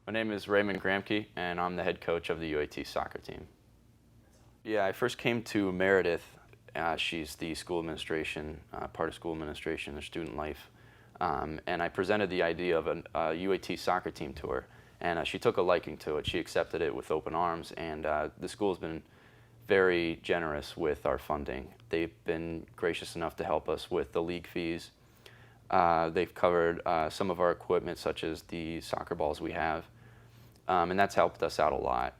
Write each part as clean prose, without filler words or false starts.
My name is Raymond Gramke, and I'm the head coach of the UAT soccer team. Yeah, I first came to Meredith. She's the school administration, part of school administration, or student life. And I presented the idea of a UAT soccer team to her, and she took a liking to it. She accepted it with open arms, and the school's been very generous with our funding. They've been gracious enough to help us with the league fees. They've covered some of our equipment, such as the soccer balls we have, and that's helped us out a lot.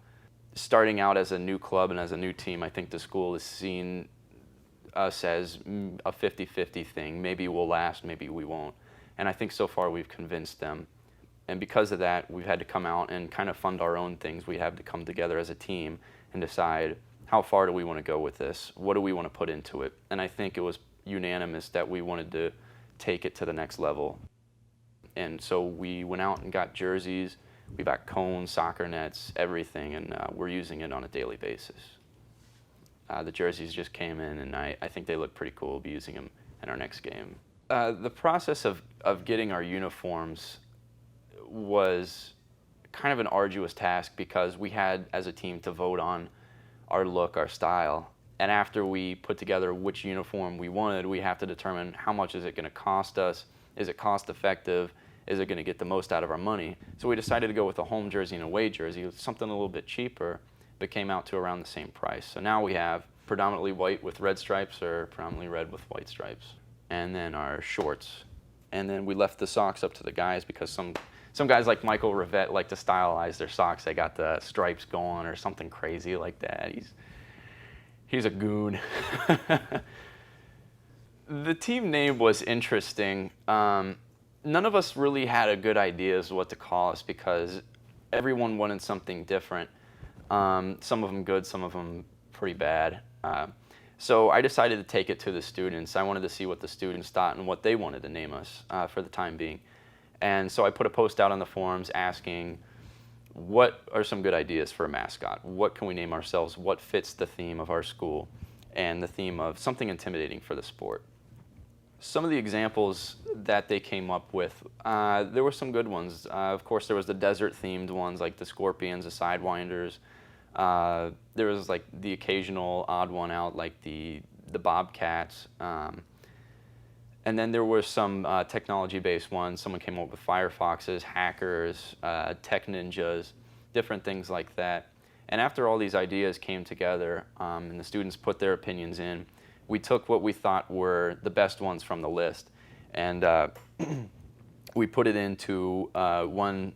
Starting out as a new club and as a new team, I think the school has seen us as a 50-50 thing. Maybe we'll last, maybe we won't. And I think so far we've convinced them. And because of that, we've had to come out and kind of fund our own things. We have to come together as a team and decide, how far do we want to go with this? What do we want to put into it? And I think it was unanimous that we wanted to take it to the next level. And so we went out and got jerseys, we got cones, soccer nets, everything, and we're using it on a daily basis. The jerseys just came in, and I think they look pretty cool. We'll be using them in our next game. The process of getting our uniforms was kind of an arduous task because we had, as a team, to vote on our look, our style. And after we put together which uniform we wanted, we have to determine how much is it going to cost us, is it cost effective, is it going to get the most out of our money. So we decided to go with a home jersey and a away jersey, something a little bit cheaper, but came out to around the same price. So now we have predominantly white with red stripes or predominantly red with white stripes. And then our shorts. And then we left the socks up to the guys because some guys like Michael Rivette like to stylize their socks. They got the stripes going or something crazy like that. He's a goon. The team name was interesting. None of us really had a good idea as to what to call us because everyone wanted something different. Some of them good, some of them pretty bad. So I decided to take it to the students. I wanted to see what the students thought and what they wanted to name us for the time being. And so I put a post out on the forums asking, what are some good ideas for a mascot? What can we name ourselves? What fits the theme of our school and the theme of something intimidating for the sport? Some of the examples that they came up with, there were some good ones. Of course, there was the desert-themed ones like the Scorpions, the Sidewinders. There was like the occasional odd one out like the Bobcats. And then there were some technology-based ones. Someone came up with Firefoxes, hackers, tech ninjas, different things like that. And after all these ideas came together and the students put their opinions in, we took what we thought were the best ones from the list, and we put it into one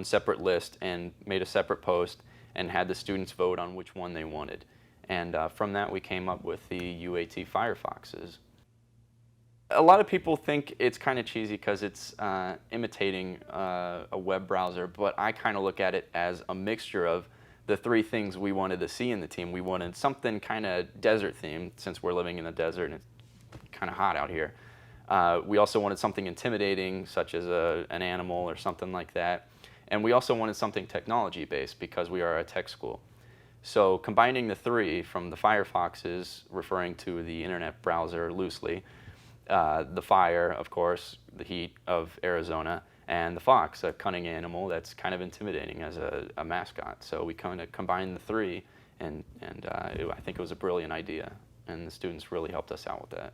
separate list and made a separate post and had the students vote on which one they wanted. And from that, we came up with the UAT Firefoxes. A lot of people think it's kind of cheesy because it's imitating a web browser, but I kind of look at it as a mixture of the three things we wanted to see in the team. We wanted something kind of desert themed, since we're living in the desert and it's kind of hot out here. We also wanted something intimidating, such as an animal or something like that. And we also wanted something technology based because we are a tech school. So combining the three, from the Firefoxes, referring to the internet browser loosely, the fire, of course, the heat of Arizona, and the fox, a cunning animal that's kind of intimidating as a mascot. So we kind of combined the three, and I think it was a brilliant idea, and the students really helped us out with that.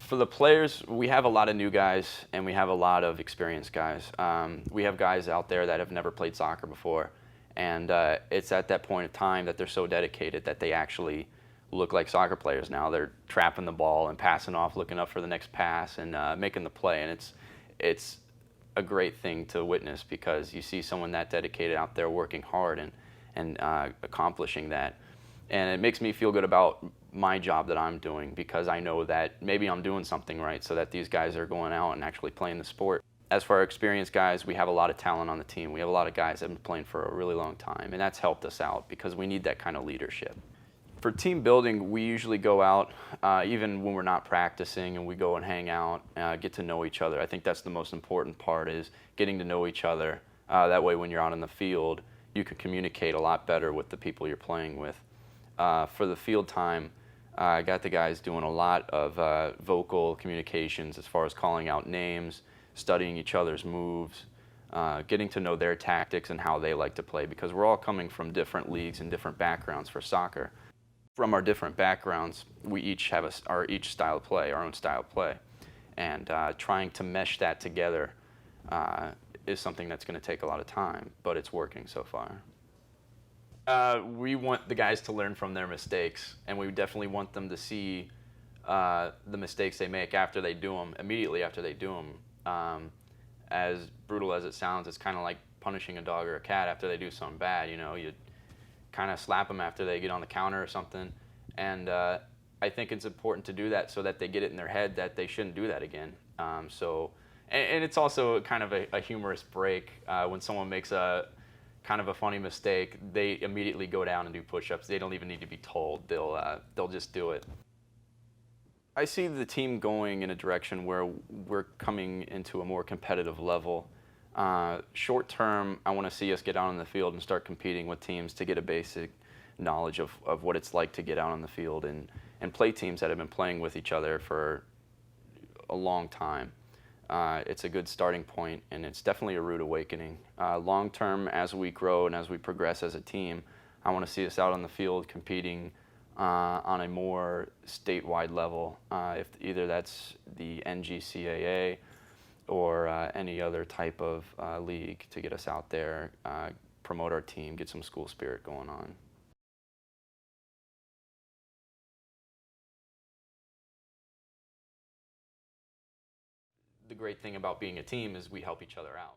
For the players, we have a lot of new guys, and we have a lot of experienced guys. We have guys out there that have never played soccer before, and it's at that point of time that they're so dedicated that they actually look like soccer players now. They're trapping the ball and passing off, looking up for the next pass, and making the play. And it's a great thing to witness because you see someone that dedicated out there working hard and accomplishing that. And it makes me feel good about my job that I'm doing because I know that maybe I'm doing something right so that these guys are going out and actually playing the sport. As for our experienced guys, we have a lot of talent on the team. We have a lot of guys that have been playing for a really long time, and that's helped us out because we need that kind of leadership. For team building, we usually go out, even when we're not practicing, and we go and hang out, get to know each other. I think that's the most important part, is getting to know each other. That way when you're out in the field, you can communicate a lot better with the people you're playing with. For the field time, I got the guys doing a lot of vocal communications as far as calling out names, studying each other's moves, getting to know their tactics and how they like to play, because we're all coming from different leagues and different backgrounds for soccer. From our different backgrounds, we each have our style of play, our own style of play, and trying to mesh that together is something that's going to take a lot of time, but it's working so far. We want the guys to learn from their mistakes, and we definitely want them to see the mistakes they make after they do them, immediately after they do them. As brutal as it sounds, it's kind of like punishing a dog or a cat after they do something bad. You know, you kind of slap them after they get on the counter or something, and I think it's important to do that so that they get it in their head that they shouldn't do that again. And it's also kind of a humorous break when someone makes a kind of a funny mistake. They immediately go down and do push-ups. They don't even need to be told. They'll just do it. I see the team going in a direction where we're coming into a more competitive level. Short term, I want to see us get out on the field and start competing with teams to get a basic knowledge of what it's like to get out on the field and play teams that have been playing with each other for a long time. It's a good starting point, and it's definitely a rude awakening. Long term, as we grow and as we progress as a team, I want to see us out on the field competing on a more statewide level, if either that's the NGCAA or any other type of league, to get us out there, promote our team, get some school spirit going on. The great thing about being a team is we help each other out.